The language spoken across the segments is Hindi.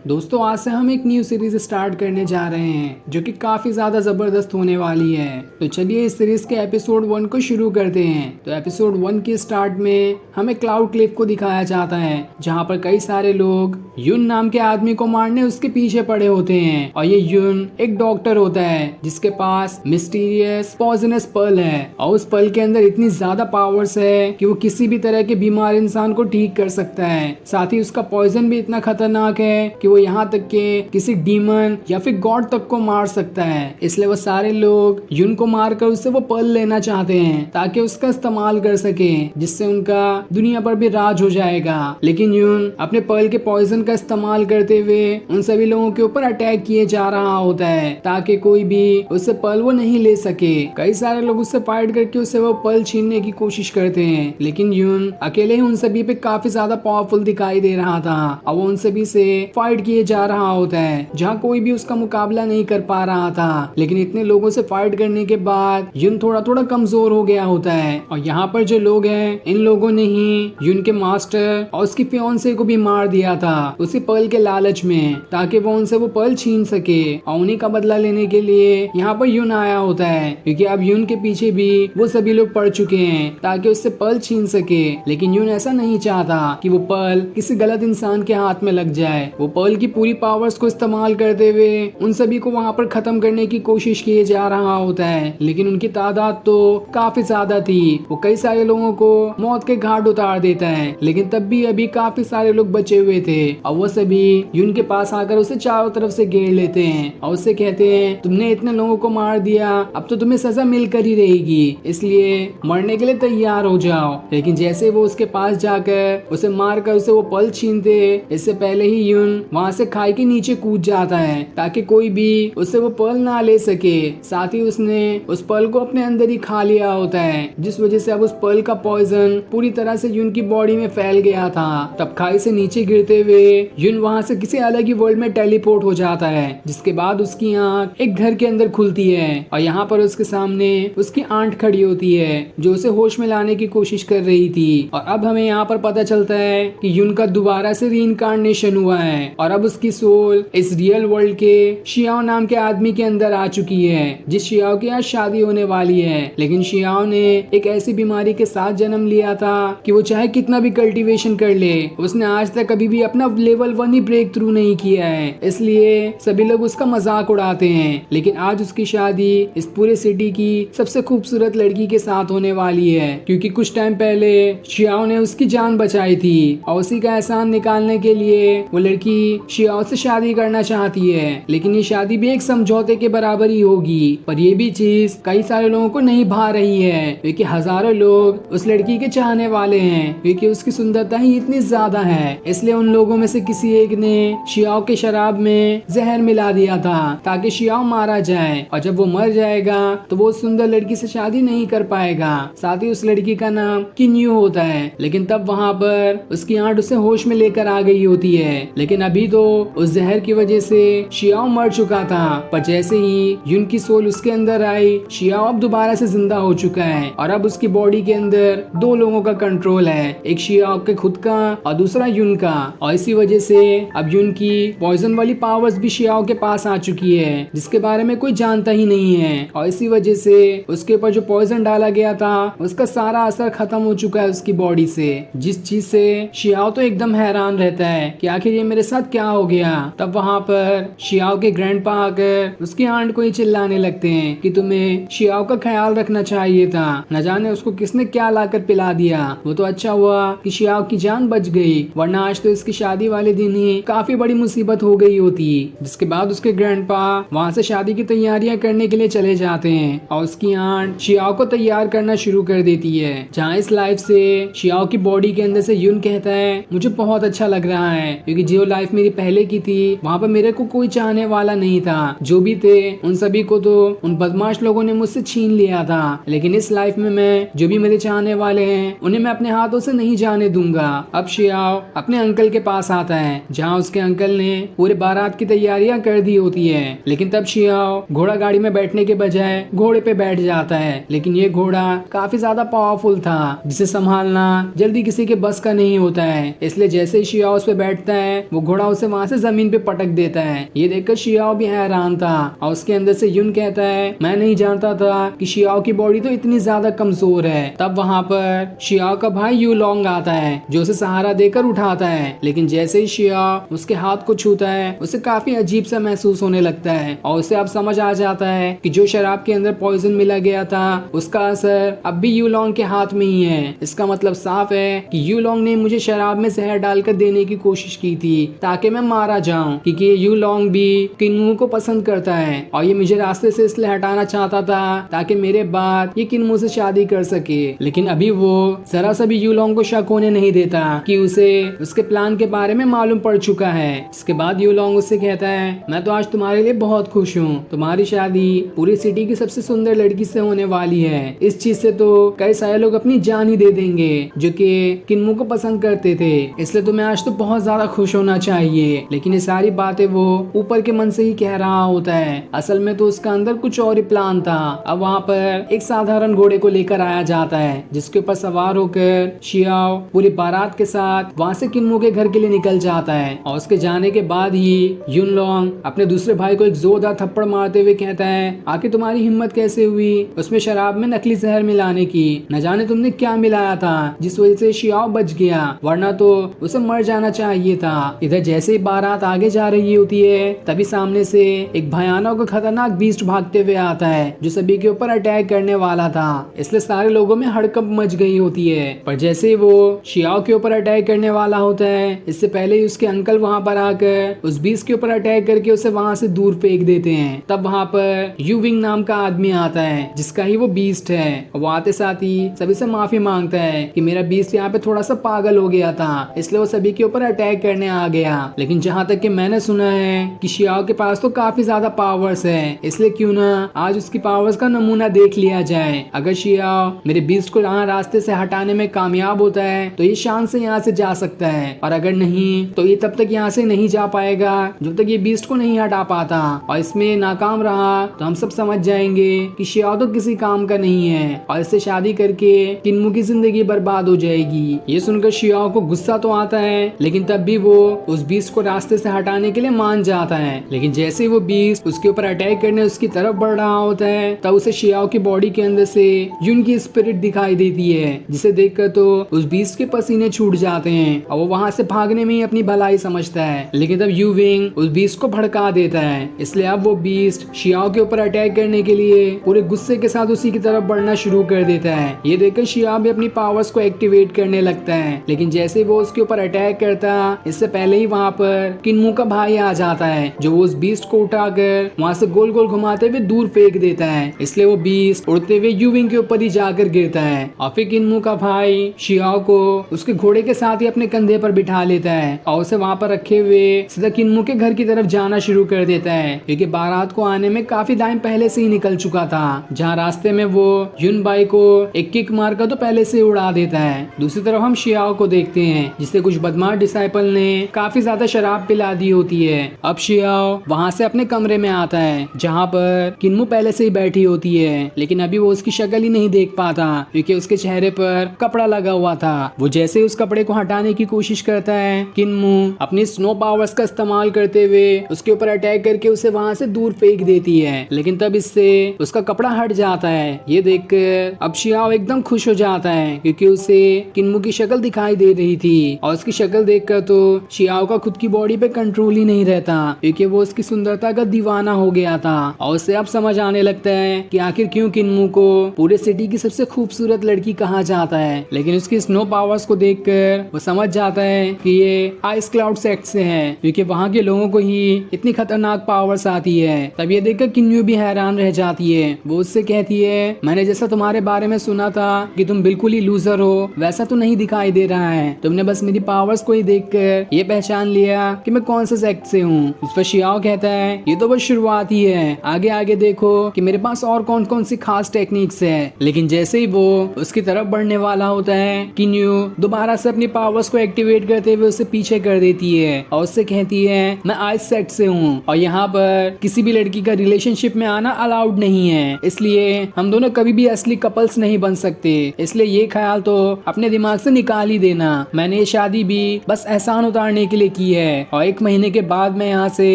दोस्तों आज से हम एक न्यू सीरीज स्टार्ट करने जा रहे हैं जो कि काफी ज्यादा जबरदस्त होने वाली है। तो चलिए इस सीरीज के एपिसोड 1 को शुरू करते हैं। तो एपिसोड 1 के स्टार्ट में हमें क्लाउड क्लिफ को दिखाया जाता है जहाँ पर कई सारे लोग युन नाम के आदमी को मारने उसके पीछे पड़े होते हैं। और ये युन एक डॉक्टर होता है जिसके पास मिस्टीरियस पॉइजनस पर्ल है और उस पर्ल के अंदर इतनी ज्यादा पावर्स है कि वो किसी भी तरह के बीमार इंसान को ठीक कर सकता है। साथ ही उसका पॉइजन भी इतना खतरनाक है कि वो यहाँ तक के किसी डीमन या फिर गॉड तक को मार सकता है। इसलिए वो सारे लोग युन को मारकर उससे वो पर्ल लेना चाहते हैं ताकि उसका इस्तेमाल कर सके, जिससे उनका दुनिया पर भी राज हो जाएगा। लेकिन युन अपने पर्ल के पॉइजन का इस्तेमाल करते हुए उन सभी लोगों के ऊपर अटैक किए जा रहा होता है ताकि कोई भी उससे पर्ल वो नहीं ले सके। कई सारे लोग उससे फाइट करके उससे वो पर्ल छीनने की कोशिश करते हैं, लेकिन युन अकेले ही उन सभी पे काफी ज्यादा पावरफुल दिखाई दे रहा था और वो उन सभी से फाइट किए जा रहा होता है जहाँ कोई भी उसका मुकाबला नहीं कर पा रहा था। लेकिन इतने लोगों से फाइट करने के बाद युन थोड़ा थोड़ा कमजोर हो गया होता है और यहाँ पर जो लोग हैं इन लोगों ने ही युन के मास्टर और उसकी फियांसे को भी मार दिया था उसी पर्ल के लालच में, ताकि वो उनसे वो पर्ल छीन सके। और उन्हीं का बदला लेने के लिए यहाँ पर युन आया होता है क्योंकि अब युन के पीछे भी वो सभी लोग पड़ चुके हैं ताकि उससे पर्ल छीन सके। लेकिन युन ऐसा नहीं चाहता कि वो पर्ल किसी गलत इंसान के हाथ में लग जाए। वो पर्ल की पूरी पावर्स को इस्तेमाल करते हुए उन सभी को वहाँ पर खत्म करने की कोशिश किए जा रहा होता है, लेकिन उनकी तादाद तो काफी ज्यादा थी। वो कई सारे लोगों को मौत के घाट उतार देता है, लेकिन तब भी अभी काफी सारे लोग बचे हुए थे और वो सभी युन के पास आकर उसे चारों तरफ से घेर लेते हैं और उससे कहते हैं तुमने इतने लोगों को मार दिया, अब तो तुम्हें सजा मिलकर ही रहेगी, इसलिए मरने के लिए तैयार हो जाओ। लेकिन जैसे वो उसके पास जाकर उसे मारकर उसे वो पर्ल छीनते, इससे पहले ही युन वहाँ से खाई के नीचे कूद जाता है ताकि कोई भी उससे वो पर्ल ना ले सके। साथ ही उसने उस पर्ल को अपने अंदर ही खा लिया होता है, जिस वजह से अब उस पर्ल का पॉइजन पूरी तरह से युन की बॉडी में फैल गया था। तब खाई से नीचे गिरते हुए युन वहाँ से किसी अलग ही वर्ल्ड में टेलीपोर्ट हो जाता है, जिसके बाद उसकी आंख एक घर के अंदर खुलती है और यहाँ पर उसके सामने उसकी आंट खड़ी होती है जो उसे होश में लाने की कोशिश कर रही थी। और अब हमें यहाँ पर पता चलता है कि युन का दोबारा से रीइंकार्नेशन हुआ है और अब उसकी सोल इस रियल वर्ल्ड के शियाओ नाम के आदमी के अंदर आ चुकी है, जिस शियाओ की आज शादी होने वाली है। लेकिन शियाओ ने एक ऐसी बीमारी के साथ जन्म लिया था कि वो चाहे कितना भी कल्टीवेशन कर ले, उसने आज तक कभी भी अपना लेवल 1 ही ब्रेक थ्रू नहीं किया है, इसलिए सभी लोग उसका मजाक उड़ाते हैं। लेकिन आज उसकी शादी इस पूरे सिटी की सबसे खूबसूरत लड़की के साथ होने वाली है, क्योंकि कुछ टाइम पहले शियाओ ने उसकी जान बचाई थी और उसी का एहसान निकालने के लिए वो लड़की शियाओ से शादी करना चाहती है। लेकिन ये शादी भी एक समझौते के बराबर ही होगी, पर ये भी चीज कई सारे लोगों को नहीं भा रही है क्योंकि हजारों लोग उस लड़की के चाहने वाले हैं क्योंकि उसकी सुंदरता ही इतनी ज्यादा है। इसलिए उन लोगों में से किसी एक ने शियाओ के शराब में जहर मिला दिया था ताकि शियाओ मारा जाए, और जब वो मर जाएगा तो वो सुंदर लड़की से शादी नहीं कर पाएगा। साथ ही उस लड़की का नाम किन्यू होता है। लेकिन तब वहाँ पर उसकी आंट उसे होश में लेकर आ गई होती है, लेकिन अभी तो उस जहर की वजह से शियाओ मर चुका था। पर जैसे ही युन की सोल उसके अंदर आई, शियाओ अब दोबारा से जिंदा हो चुका है और अब उसकी बॉडी के अंदर 2 लोगों का कंट्रोल है, एक शियाओ के खुद का और दूसरा युन का। और इसी वजह से अब युन की पॉइजन वाली पावर्स भी शियाओ के पास आ चुकी है जिसके बारे में कोई जानता ही नहीं है। और इसी वजह से उसके ऊपर जो पॉइजन डाला गया था उसका सारा असर खत्म हो चुका है उसकी बॉडी से, जिस चीज से शियाओ तो एकदम हैरान रहता है कि आखिर ये मेरे साथ क्या हो गया। तब वहाँ पर शियाओ के ग्रैंडपा आकर उसकी आंट को ही चिल्लाने लगते हैं कि तुम्हें शियाओ का ख्याल रखना चाहिए था, न जाने उसको किसने क्या लाकर पिला दिया। वो तो अच्छा हुआ कि शियाओ की जान बच गई, वरना आज तो इसकी शादी वाले दिन ही काफी बड़ी मुसीबत हो गई होती। जिसके बाद उसके ग्रैंडपा वहाँ से शादी की तैयारियां करने के लिए चले जाते हैं और उसकी आंट शियाओ को तैयार करना शुरू कर देती है। जहाँ इस लाइफ से शियाओ की बॉडी के अंदर से युन कहता है मुझे बहुत अच्छा लग रहा है क्योंकि जो लाइफ मेरी पहले की थी वहाँ पर मेरे को कोई चाहने वाला नहीं था, जो भी थे उन सभी को तो उन बदमाश लोगों ने मुझसे छीन लिया था। लेकिन इस लाइफ में मैं जो भी मेरे चाहने वाले हैं उन्हें मैं अपने हाथों से नहीं जाने दूंगा। अब शियाओ अपने अंकल के पास आता है जहाँ उसके अंकल ने पूरे बारात की तैयारियां कर दी होती है। लेकिन तब शियाओ घोड़ा गाड़ी में बैठने के बजाय घोड़े पे बैठ जाता है, लेकिन ये घोड़ा काफी ज्यादा पावरफुल था जिसे संभालना जल्दी किसी के बस का नहीं होता है। इसलिए जैसे ही शियाओ उस पे बैठता है वो घोड़ा उसे वहाँ से जमीन पे पटक देता है। ये देखकर शियाओ भी हैरान था और उसके अंदर से युन कहता है मैं नहीं जानता था कि शियाओ की बॉडी तो इतनी ज्यादा कमजोर है। तब वहाँ पर शियाओ का भाई यू लॉन्ग आता है जो उसे सहारा देकर उठाता है, लेकिन जैसे ही शियाओ उसके हाथ को छूता है उसे काफी अजीब सा महसूस होने लगता है और उसे अब समझ आ जाता है कि जो शराब के अंदर पॉइजन मिला गया था उसका असर अब भी यू लॉन्ग के हाथ में ही है। इसका मतलब साफ है कि यू लॉन्ग ने मुझे शराब में जहर डालकर देने की कोशिश की थी ताकि मैं मारा जाऊं, क्योंकि यू लॉन्ग भी किन्मू को पसंद करता है और ये मुझे रास्ते से इसलिए हटाना चाहता था ताकि मेरे बाद ये किन्मू से शादी कर सके। लेकिन अभी वो जरा सा भी यू लॉन्ग को शक होने नहीं देता कि उसे उसके प्लान के बारे में मालूम पड़ चुका है। इसके बाद यू लॉन्ग उससे कहता है मैं तो आज तुम्हारे लिए बहुत खुश हूँ, तुम्हारी शादी पूरी सिटी की सबसे सुंदर लड़की से होने वाली है। इस चीज से तो कई सारे लोग अपनी जान ही दे देंगे जो कि किन्मू को पसंद करते थे, इसलिए तुम्हें आज तो बहुत ज्यादा खुश होना चाहिए। लेकिन ये सारी बातें वो ऊपर के मन से ही कह रहा होता है, असल में तो उसका अंदर कुछ और ही प्लान था। अब वहाँ पर एक साधारण घोड़े को लेकर आया जाता है जिसके ऊपर सवार होकर शियाओ पूरी बारात के साथ वहाँ से किन्मू के घर के लिए निकल जाता है और उसके जाने के बाद ही युन लॉन्ग अपने दूसरे भाई को एक जोरदार थप्पड़ मारते हुए कहता है आखिर तुम्हारी हिम्मत कैसे हुई उसमें शराब में नकली जहर मिलाने की, न जाने तुमने क्या मिलाया था जिस वजह से शियाओ बच गया, वरना तो उसे मर जाना चाहिए था। इधर जैसे ही बारात आगे जा रही होती है तभी सामने से एक भयानक और खतरनाक बीस्ट भागते हुए आता है जो सभी के ऊपर अटैक करने वाला था, इसलिए सारे लोगों में हड़कंप मच गई होती है। पर जैसे ही वो शियाओ के ऊपर अटैक करने वाला होता है इससे पहले ही उसके अंकल वहाँ पर आकर उस बीस्ट के ऊपर अटैक करके उसे वहाँ से दूर फेंक देते हैं। तब वहाँ पर यू विंग नाम का आदमी आता है जिसका ही वो बीस्ट है। वो आते साथ ही सभी से माफी मांगता है कि मेरा बीस्ट यहाँ पे थोड़ा सा पागल हो गया था, इसलिए वो सभी के ऊपर अटैक करने आ गया। लेकिन जहाँ तक कि मैंने सुना है कि शियाओ के पास तो काफी ज्यादा पावर्स है, इसलिए क्यों ना आज उसकी पावर्स का नमूना देख लिया जाए। अगर शियाओ मेरे बीस्ट को यहाँ रास्ते से हटाने में कामयाब होता है तो ये शान से यहाँ से जा सकता है, और अगर नहीं तो ये तब तक यहाँ से नहीं जा पाएगा जब तक ये बीस्ट को नहीं हटा पाता। और इसमें नाकाम रहा तो हम सब समझ जाएंगे कि शियाओ तो किसी काम का नहीं है और इससे शादी करके किन्मू की जिंदगी बर्बाद हो जाएगी। ये सुनकर शियाओ को गुस्सा तो आता है लेकिन तब भी वो उस बीस्ट को रास्ते से हटाने के लिए मान जाता है। लेकिन जैसे ही वो बीस्ट उसके ऊपर अटैक करने उसकी तरफ बढ़ रहा होता है तब उसे शियाओ की बॉडी के अंदर से युन की स्पिरिट दिखाई देती है, जिसे देखकर तो उस बीस्ट के पसीने छूट जाते हैं और वो वहाँ से भागने में ही अपनी भलाई समझता है। लेकिन तब यू विंग उस बीस्ट को भड़का देता है, इसलिए अब वो बीस्ट शियाओ के ऊपर अटैक करने के लिए पूरे गुस्से के साथ उसी की तरफ बढ़ना शुरू कर देता है। ये देखकर शियाओ भी अपनी पावर्स को एक्टिवेट करने लगता है, लेकिन जैसे वो उसके ऊपर अटैक करता इससे पहले ही वहाँ पर किन्मू का भाई आ जाता है जो वो उस बीस्ट को उठाकर वहाँ से गोल गोल घुमाते हुए दूर फेंक देता है, इसलिए वो बीस्ट उड़ते हुए यू विंग के ऊपर ही जाकर गिरता है। और फिर किन्मू का भाई शियाओ को उसके घोड़े के साथ ही अपने कंधे पर बिठा लेता है और उसे वहाँ पर रखे हुए सीधा किन्मू के घर की तरफ जाना शुरू कर देता है, क्योंकि बारात को आने में काफी टाइम पहले से ही निकल चुका था। जहाँ रास्ते में वो युन बाई को एक किक मार कर तो पहले से उड़ा देता है। दूसरी तरफ हम शियाओ को देखते हैं जिसे कुछ बदमाश डिसाइपल ने काफी ज्यादा शराब पिला दी होती है। अब शियाओ वहाँ से अपने कमरे में आता है जहाँ पर किन्मू पहले से ही बैठी होती है, लेकिन अभी वो उसकी शक्ल ही नहीं देख पाता क्योंकि उसके चेहरे पर कपड़ा लगा हुआ था। वो जैसे उस कपड़े को हटाने की कोशिश करता है किन्मू अपनी स्नो पावर्स का इस्तेमाल करते हुए उसके ऊपर अटैक करके उसे वहाँ से दूर फेंक देती है, लेकिन तब इससे उसका कपड़ा हट जाता है। ये देखकर अब शियाओ एकदम खुश हो जाता है क्योंकि उसे किन्मू की शक्ल दिखाई दे रही थी, और उसकी शक्ल देखकर तो शियाओ का खुद की बॉडी पे कंट्रोल ही नहीं रहता क्योंकि वो उसकी सुंदरता का दीवाना हो गया था। और उसे अब समझ आने लगता है कि आखिर क्यों किन्मू को पूरे सिटी की सबसे खूबसूरत लड़की कहा जाता है। लेकिन उसकी स्नो पावर्स को देखकर वो समझ जाता है कि ये आइस क्लाउड सेक्ट से है क्योंकि वहाँ के लोगों को ही इतनी खतरनाक पावर्स आती है। तब ये देखकर किन्नू भी हैरान रह जाती है। वो उससे कहती है मैंने जैसा तुम्हारे बारे में सुना था कि तुम बिल्कुल ही लूजर हो वैसा तो नहीं दिखाई दे रहा है, तुमने बस मेरी पावर्स को ही देखकर ये पहचान लिया कि मैं कौन से सेक्ट से हूँ। इस पर शियाओ कहता है ये तो बस शुरुआत ही है, आगे आगे देखो कि मेरे पास और कौन कौन सी खास टेक्निक्स है। लेकिन जैसे ही वो उसकी तरफ बढ़ने वाला होता है किन्यू दोबारा से अपनी पावर्स को एक्टिवेट करते हुए उसे पीछे कर देती है और उससे कहती है मैं आइस सेक्ट से हूँ और यहाँ पर किसी भी लड़की का रिलेशनशिप में आना अलाउड नहीं है, इसलिए हम दोनों कभी भी असली कपल्स नहीं बन सकते, इसलिए ये ख्याल तो अपने दिमाग से निकाल ही देना। मैंने ये शादी भी बस एहसान उतारने के लिए की है और 1 महीने के बाद मैं यहाँ से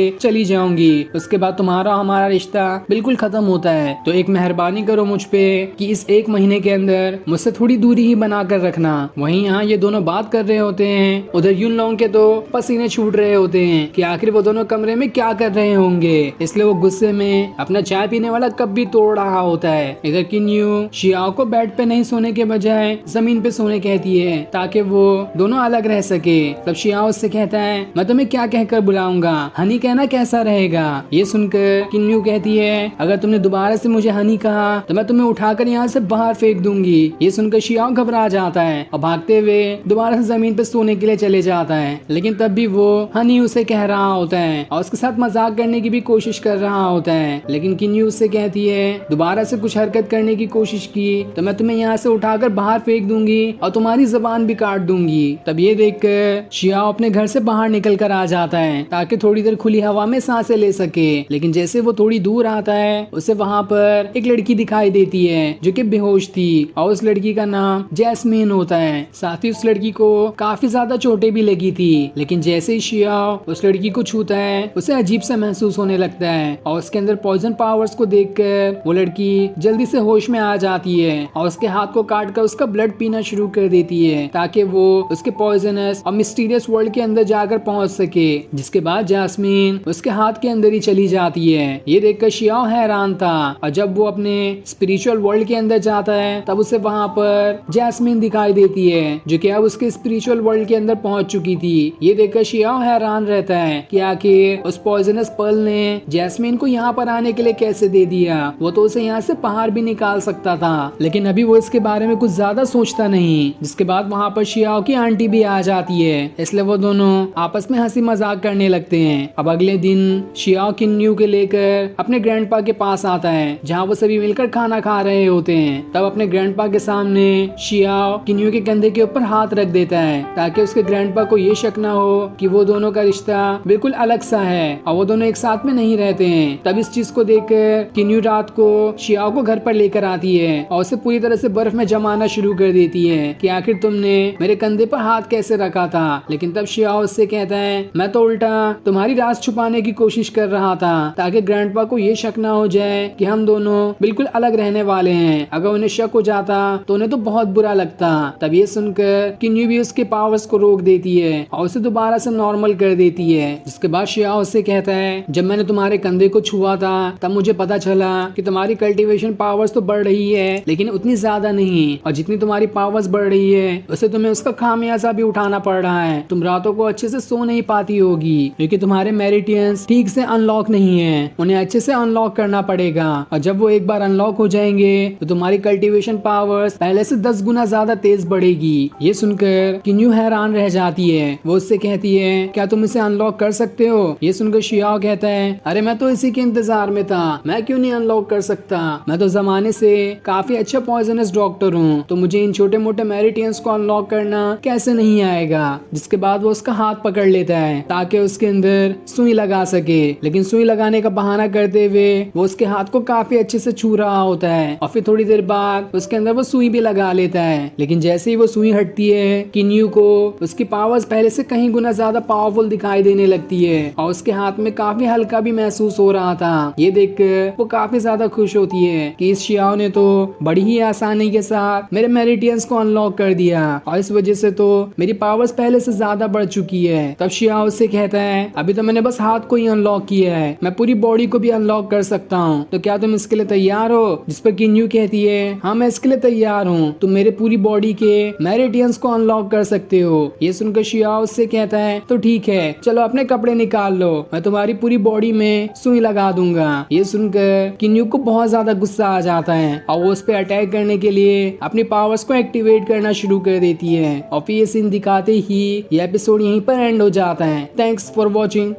चली जाऊंगी। उसके बाद तुम्हारा हमारा रिश्ता बिल्कुल खत्म होता है। तो एक मेहरबानी करो मुझ पे कि इस 1 महीने के अंदर मुझसे थोड़ी दूरी ही बना कर रखना। वहीं यहाँ ये दोनों बात कर रहे होते हैं, उधर यून लोगों के तो पसीने छूट रहे होते हैं कि आखिर वो दोनों कमरे में क्या कर रहे होंगे। इसलिए वो गुस्से में अपना चाय पीने वाला कप भी तोड़ रहा होता है। इधर किन्यू शियाओ को बेड पे नहीं सोने के बजाय जमीन पे सोने कहती है ताकि वो दोनों अलग रह सके। तब शियाओ उससे कहता है, मैं तुम्हें क्या कहकर बुलाऊंगा, हनी कहना कैसा रहेगा। ये सुनकर किन्यू कहती है, अगर तुमने दोबारा से मुझे हनी कहा तो मैं तुम्हें उठाकर यहाँ से बाहर फेंक दूंगी। ये सुनकर शियाओ घबरा जाता है और भागते हुए दोबारा से जमीन पे सोने के लिए चले जाता है। लेकिन तब भी वो हनी उसे कह रहा होता है और उसके साथ मजाक करने की भी कोशिश कर रहा होता है। लेकिन किन्यू उससे कहती है, दोबारा से कुछ हरकत करने की कोशिश की तो मैं तुम्हें यहाँ से उठाकर बाहर फेंक दूंगी और तुम्हारी जबान भी काट दूंगी। तब ये देखकर शियाओ अपने घर से बाहर निकल कर आ जाता है ताकि थोड़ी देर खुली हवा में सांसें ले सके। लेकिन जैसे वो थोड़ी दूर आता है उसे वहाँ पर एक लड़की दिखाई देती है जो कि बेहोश थी और उस लड़की का नाम जैस्मीन होता है। साथ ही उस लड़की को काफी ज्यादा चोटें भी लगी थी। लेकिन जैसे ही शियाओ उस लड़की को छूता है उसे अजीब सा महसूस होने लगता है और उसके अंदर पॉइजन पावर्स को देखकर वो लड़की जल्दी से होश में आ जाती है और उसके हाथ को काट कर उसका ब्लड पीना शुरू कर देती है ताकि वो उसके पॉइजनस और मिस्टीरियस वर्ल्ड के अंदर जाकर पहुंच सके। जिसके बाद जैस्मीन उसके हाथ के अंदर ही चली जाती है। ये देखकर शियाओ हैरान था और जब वो अपने स्पिरिचुअल वर्ल्ड के अंदर जाता है तब उसे वहाँ पर जैस्मीन दिखाई देती है जो कि अब उसके स्पिरिचुअल वर्ल्ड के अंदर पहुंच चुकी थी। ये देखकर शियाओ हैरान रहता है कि आखिर उस पॉइजनस पर्ल ने जैस्मीन को यहाँ पर आने के लिए कैसे दे दिया। वो तो उसे यहाँ से बाहर भी निकाल सकता था, लेकिन अभी वो इसके बारे में कुछ ज्यादा सोचता नहीं। जिसके बाद वहाँ पर शियाओ की आंटी भी आ जाती है, इसलिए वो दोनों आपस में हंसी मजाक करने लगते हैं। अब अगले दिन शियाओ किन्यू के लेकर अपने ग्रैंडपा के पास आता है जहाँ वो सभी मिलकर खाना खा रहे होते हैं। तब अपने ग्रैंडपा के सामने शियाओ किन्यू के कंधे के ऊपर हाथ रख देता है ताकि उसके ग्रैंडपा को ये शक ना हो कि वो दोनों का रिश्ता बिल्कुल अलग सा है और वो दोनों एक साथ में नहीं रहते हैं। तब इस चीज को देखकर किन्यू रात को शियाओ को घर पर लेकर आती है और उसे पूरी तरह से बर्फ में जमाना शुरू कर देती है कि आखिर तुमने मेरे कंधे पर हाथ कैसे रखा था। लेकिन तब शियाओ उससे कहता है, मैं तो उल्टा तुम्हारी राज छुपाने की कोशिश कर रहा था ताकि ग्रैंडपा को ये शक ना हो जाए कि हम दोनों बिल्कुल अलग रहने वाले हैं। अगर उन्हें शक हो जाता तो उन्हें तो बहुत बुरा लगता। तब ये सुनकर किन्यू भी उसके पावर्स को रोक देती है और उसे दोबारा से नॉर्मल कर देती है। जिसके बाद शियाओ उससे कहता है, जब मैंने तुम्हारे कंधे को छुआ था तब मुझे पता चला कि तुम्हारी कल्टीवेशन पावर्स तो बढ़ रही है लेकिन उतनी ज्यादा नहीं, और जितनी तुम्हारी पावर्स बढ़ रही है उसे तुम्हें उसका खामियाजा भी उठाना पड़ रहा है। तुम रातों को अच्छे से सो नहीं पाती होगी क्योंकि तुम्हारे मेरिटियंस ठीक से अनलॉक नहीं है, उन्हें अच्छे से अनलॉक करना पड़ेगा। और जब वो एक बार अनलॉक हो जाएंगे तो तुम्हारी कल्टीवेशन पावर्स पहले से 10 गुना ज्यादा तेज बढ़ेगी। ये सुनकर किन्यू हैरान रह जाती है। वो उससे कहती है, क्या तुम इसे अनलॉक कर सकते हो। ये सुनकर शियाओ कहता है, अरे मैं तो इसी के इंतजार में था, मैं क्यों नहीं अनलॉक कर सकता, मैं तो जमाने से काफी अच्छा पॉइजनस डॉक्टर हूँ, तो मुझे इन छोटे मोटे मेरिटियंस को अनलॉक करना कैसे नहीं आएगा। जिसके बाद वो उसका हाथ पकड़ लेता है ताकि उसके अंदर सुई लगा सके, लेकिन सुई लगाने का बहाना करते हुए वो उसके हाथ को काफी अच्छे से छू रहा होता है और फिर थोड़ी देर बाद उसके अंदर वो सुई भी लगा लेता है। लेकिन जैसे ही वो सुई हटती है किन्यू को उसकी पावर्स पहले से कहीं गुना ज्यादा पावरफुल दिखाई देने लगती है और उसके हाथ में काफी हल्का भी महसूस हो रहा था। ये देखकर वो काफी ज्यादा खुश होती है कि इस शियाओ ने तो बड़ी ही आसानी के साथ मेरे मेरिटियंस को अनलॉक कर दिया और इस वजह से तो मेरी पावर्स पहले से ज्यादा बढ़ चुकी है। तब शियाओ उससे कहता है, अभी तो मैंने बस हाथ को ही अनलॉक किया है, मैं पूरी बॉडी को भी अनलॉक कर सकता हूँ, तो क्या तुम इसके लिए तैयार हो। जिस पर किन्यू कहती है, हाँ मैं इसके लिए तैयार हूँ, तुम मेरे पूरी बॉडी के मेरिटियंस को अनलॉक कर सकते हो। ये सुनकर शियाओ उससे कहता है, तो ठीक है चलो अपने कपड़े निकाल लो, मैं तुम्हारी पूरी बॉडी में सुई लगा दूंगा। ये सुनकर किन्यू को बहुत ज्यादा गुस्सा आ जाता है और वो उस पर अटैक करने के लिए अपनी पावर्स को एक्टिवेट करना शुरू कर देती है और फिर ये सीन दिखाते ही ये एपिसोड यहीं पर एंड हो जाता है। Thanks for watching.